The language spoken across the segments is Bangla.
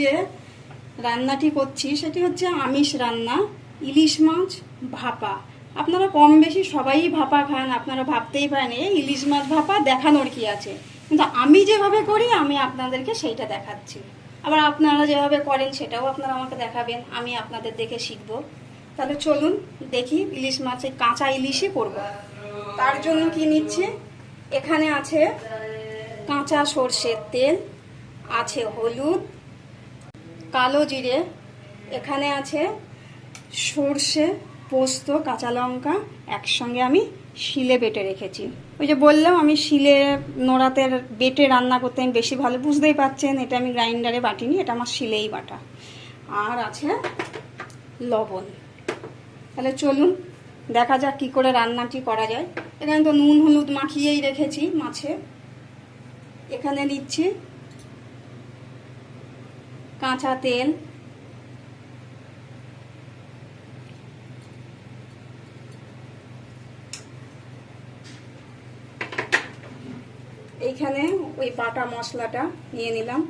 যে রান্নাটি করছি সেটি হচ্ছে আমিষ রান্না, ইলিশ মাছ ভাপা। আপনারা কম বেশি সবাই ভাপা খান, আপনারা ভাবতেই পারেন এই ইলিশ মাছ ভাপা দেখানোর কি আছে, কিন্তু আমি যেভাবে করি আমি আপনাদেরকে সেইটা দেখাচ্ছি। আবার আপনারা যেভাবে করেন সেটাও আপনারা আমাকে দেখাবেন, আমি আপনাদের দেখে শিখব। তাহলে চলুন দেখি ইলিশ মাছের কাঁচা ইলিশই করব। তার জন্য কি নিচ্ছি, এখানে আছে কাঁচা সর্ষের তেল, আছে হলুদ, কালো জিরে, এখানে আছে সর্ষে, পোস্ত, কাঁচা লঙ্কা একসঙ্গে আমি শিলে বেটে রেখেছি। ওই যে বললাম আমি শিলে নোড়াতে বেটে রান্না করতে আমি বেশি ভালো, বুঝতেই পারছেন এটা আমি গ্রাইন্ডারে বাটিনি, এটা আমার শিলেই বাটা। আর আছে লবণ। তাহলে চলুন দেখা যাক কী করে রান্নাটি করা যায়। এখানে তো নুন হলুদ মাখিয়েই রেখেছি মাছে। এখানে নিচ্ছি কাঁচা তেল, এইখানে ওই বাটা মশলাটা নিয়ে নিলাম,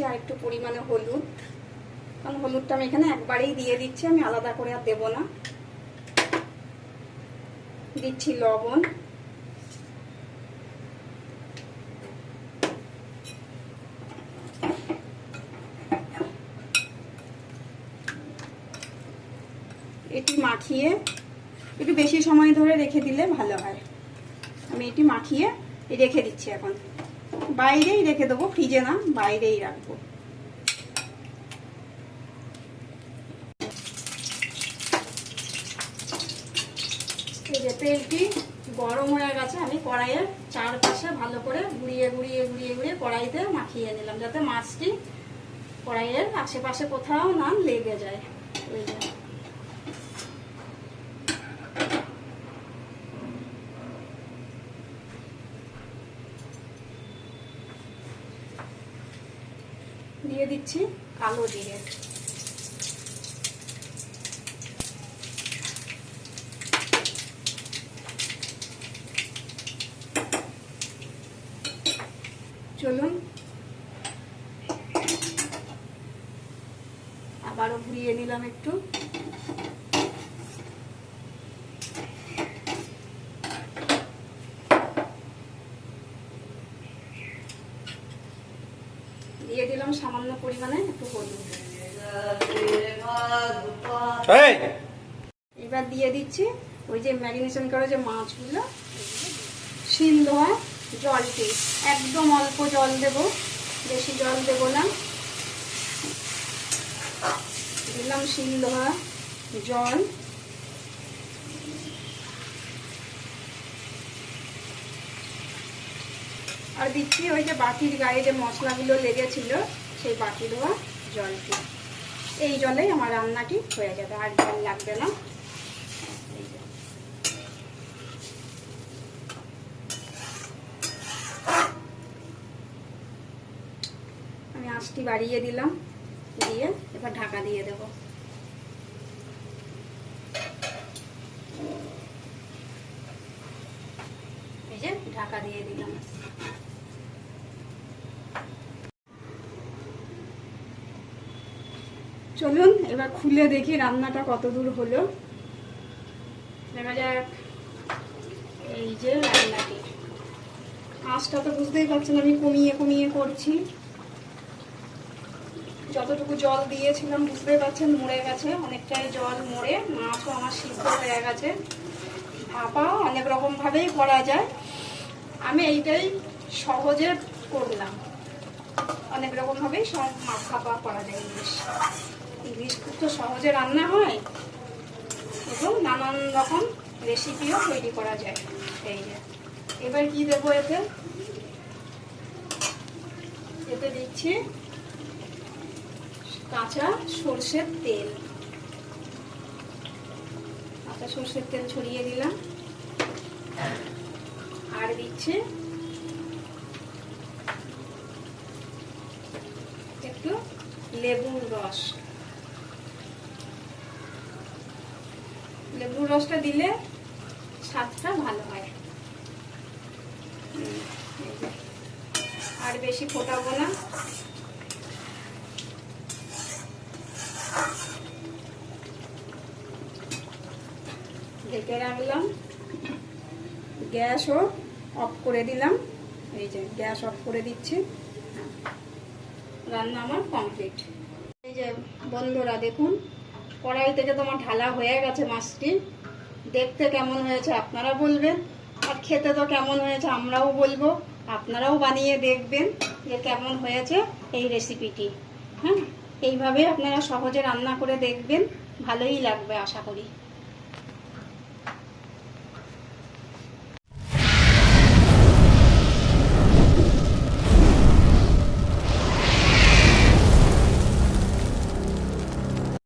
আর একটু পরিমাণে হলুদ, কারণ হলুদটা আমি এখানে একবারেই দিয়ে দিচ্ছি, আমি আলাদা করে আর দেবো না। দিচ্ছি লবণ, এটি মাখিয়ে একটু বেশি সময় ধরে রেখে দিলে ভালো হয়। আমি এটি মাখিয়ে রেখে দিচ্ছি, এখন বাইরেই রেখে দেবো, ফ্রিজে না, বাইরেই রাখবো। এই যে তেলটি গরম হয়ে গেছে, আমি কড়াইয়ের চারপাশে ভালো করে ঘুরিয়ে ঘুরিয়ে ঘুরিয়ে ঘুরিয়ে কড়াইতে মাখিয়ে নিলাম, যাতে মাছটি কড়াইয়ের আশেপাশে কোথাও না লেগে যায়। ওই যে দিয়ে দিচ্ছি কালো জিরে, চলুন আবারও ঘুরিয়ে নিলাম একটু। দিয়ে দিলাম সামান্য পরিমাণে একটু হলুদ। এবার দিয়ে দিচ্ছি ওই যে ম্যারিনেশন করা যে মাছগুলো, শিল ধোয়া জলটি, একদম অল্প জল দেব, বেশি জল দেব না। দিলাম শিল ধোয়া জল, আর দিচ্ছি ওই যে বাটির গায়ে যে মশলাগুলো লেগেছিল সেই বাটি ধোয়া জলটি। এই জলেই আমার রান্নাটি হয়ে যাবে, আর জল লাগবে না। আমি আঁচটি বাড়িয়ে দিলাম, দিয়ে এবার ঢাকা দিয়ে দেব। এই যে ঢাকা দিয়ে দিলাম। চলুন এবার খুলে দেখি রান্নাটা কত দূর হলো। দেখা যাক। এই যে রান্নাটি, আঁচটা তো বুঝতেই পারছেন আমি কমিয়ে কমিয়ে করছি। যতটুকু জল দিয়েছিলাম বুঝতেই পারছেন মরে গেছে, অনেকটাই জল মরে মাছও আমার সিদ্ধ হয়ে গেছে। ভাপা অনেক রকম ভাবেই করা যায়, আমি এইটাই সহজে করলাম। অনেক রকম ভাবেই সব মাছ ভাপা করা যায়। ইলিশ খুব তো সহজে রান্না হয় এবং নানান রকম রেসিপিও তৈরি করা যায়। এই যে এবার কি দেবো এতে, এতে দিচ্ছি কাঁচা সর্ষের তেল। কাঁচা সর্ষের তেল ছড়িয়ে দিলাম, আর দিচ্ছি একটু লেবুর রস। লেবুর রসটা দিলে স্বাদটা ভালো হয়। এই যে, আর বেশি ফোটাবো না। ঢেকে রাখলাম, গ্যাসও অফ করে দিলাম। এই যে গ্যাস অফ করে দিচ্ছি, রান্না আমার কমপ্লিট। এই যে বন্ধুরা দেখুন, কড়াই থেকে তোমার ঢালা হয়ে গেছে মাছটি। দেখতে কেমন হয়েছে আপনারা বলবেন, আর খেতে তো কেমন হয়েছে আমরাও বলবো। আপনারাও বানিয়ে দেখবেন যে কেমন হয়েছে এই রেসিপিটি। হ্যাঁ, এইভাবে আপনারা সহজে রান্না করে দেখবেন, ভালোই লাগবে আশা করি।